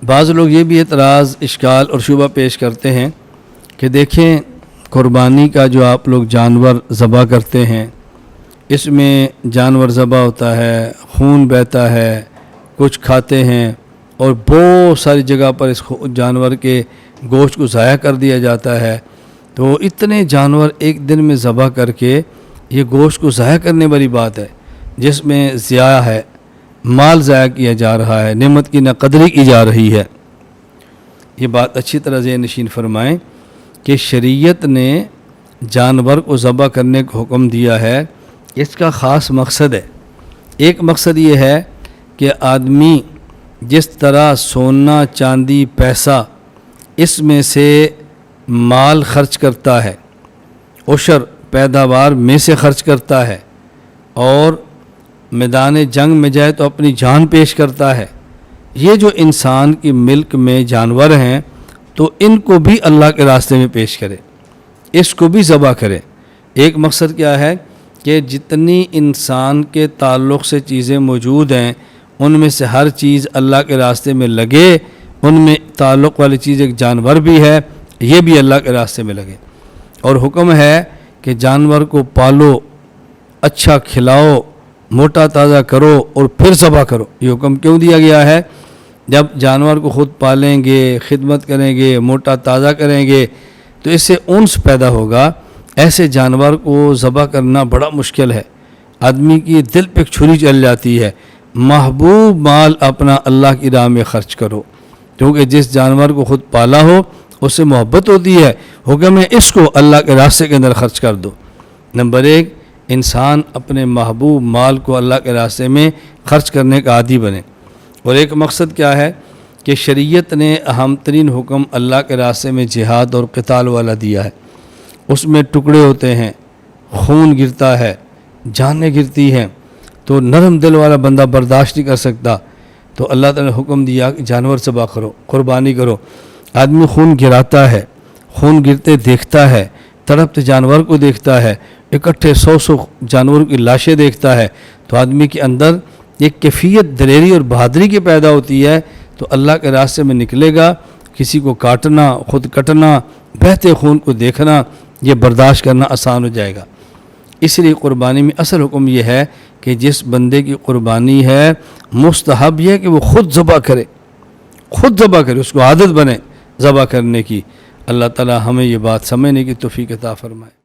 بعض لوگ یہ بھی اعتراض اشکال اور شبہ پیش کرتے ہیں کہ دیکھیں قربانی کا جو آپ لوگ جانور ذبح کرتے ہیں اس میں جانور ذبح ہوتا ہے، خون بہتا ہے، کچھ کھاتے ہیں اور بہت ساری جگہ پر اس جانور کے گوشت کو ضائع کر دیا جاتا ہے۔ تو اتنے جانور ایک دن میں ذبح کر کے یہ گوشت کو ضائع کرنے والی بات ہے، جس میں ضیاع ہے، مال ضائع کیا جا رہا ہے، نعمت کی ناقدری کی جا رہی ہے۔ یہ بات اچھی طرح ذہن نشین فرمائیں کہ شریعت نے جانور کو ذبح کرنے کا حکم دیا ہے، اس کا خاص مقصد ہے۔ ایک مقصد یہ ہے کہ آدمی جس طرح سونا، چاندی، پیسہ اس میں سے مال خرچ کرتا ہے، عشر پیداوار میں سے خرچ کرتا ہے اور میدان جنگ میں جائے تو اپنی جان پیش کرتا ہے، یہ جو انسان کی ملک میں جانور ہیں تو ان کو بھی اللہ کے راستے میں پیش کرے، اس کو بھی ذبح کرے۔ ایک مقصد کیا ہے کہ جتنی انسان کے تعلق سے چیزیں موجود ہیں ان میں سے ہر چیز اللہ کے راستے میں لگے، ان میں تعلق والی چیز ایک جانور بھی ہے، یہ بھی اللہ کے راستے میں لگے۔ اور حکم ہے کہ جانور کو پالو، اچھا کھلاؤ، موٹا تازہ کرو اور پھر ذبح کرو۔ یہ حکم کیوں دیا گیا ہے؟ جب جانور کو خود پالیں گے، خدمت کریں گے، موٹا تازہ کریں گے تو اس سے انس پیدا ہوگا۔ ایسے جانور کو ذبح کرنا بڑا مشکل ہے، آدمی کی دل پہ چھری چل جاتی ہے۔ محبوب مال اپنا اللہ کی راہ میں خرچ کرو، کیونکہ جس جانور کو خود پالا ہو اس سے محبت ہوتی ہے، حکم ہے اس کو اللہ کے راستے کے اندر خرچ کر دو۔ نمبر ایک، انسان اپنے محبوب مال کو اللہ کے راستے میں خرچ کرنے کا عادی بنے۔ اور ایک مقصد کیا ہے کہ شریعت نے اہم ترین حکم اللہ کے راستے میں جہاد اور قتال والا دیا ہے۔ اس میں ٹکڑے ہوتے ہیں، خون گرتا ہے، جانیں گرتی ہیں، تو نرم دل والا بندہ برداشت نہیں کر سکتا، تو اللہ تعالی نے حکم دیا کہ جانور ذبح کرو، قربانی کرو۔ آدمی خون گراتا ہے، خون گرتے دیکھتا ہے، تڑپتے جانور کو دیکھتا ہے، اکٹھے 100 جانوروں کی لاشیں دیکھتا ہے، تو آدمی کے اندر ایک کیفیت دلیری اور بہادری کی پیدا ہوتی ہے، تو اللہ کے راستے میں نکلے گا۔ کسی کو کاٹنا، خود کٹنا، بہتے خون کو دیکھنا، یہ برداشت کرنا آسان ہو جائے گا۔ اس لیے قربانی میں اصل حکم یہ ہے کہ جس بندے کی قربانی ہے مستحب یہ ہے کہ وہ خود ذبح کرے، خود ذبح کرے، اس کو عادت بنے ذبح کرنے کی۔ اللہ تعالی ہمیں یہ بات سمجھنے کی توفیق عطا فرمائے۔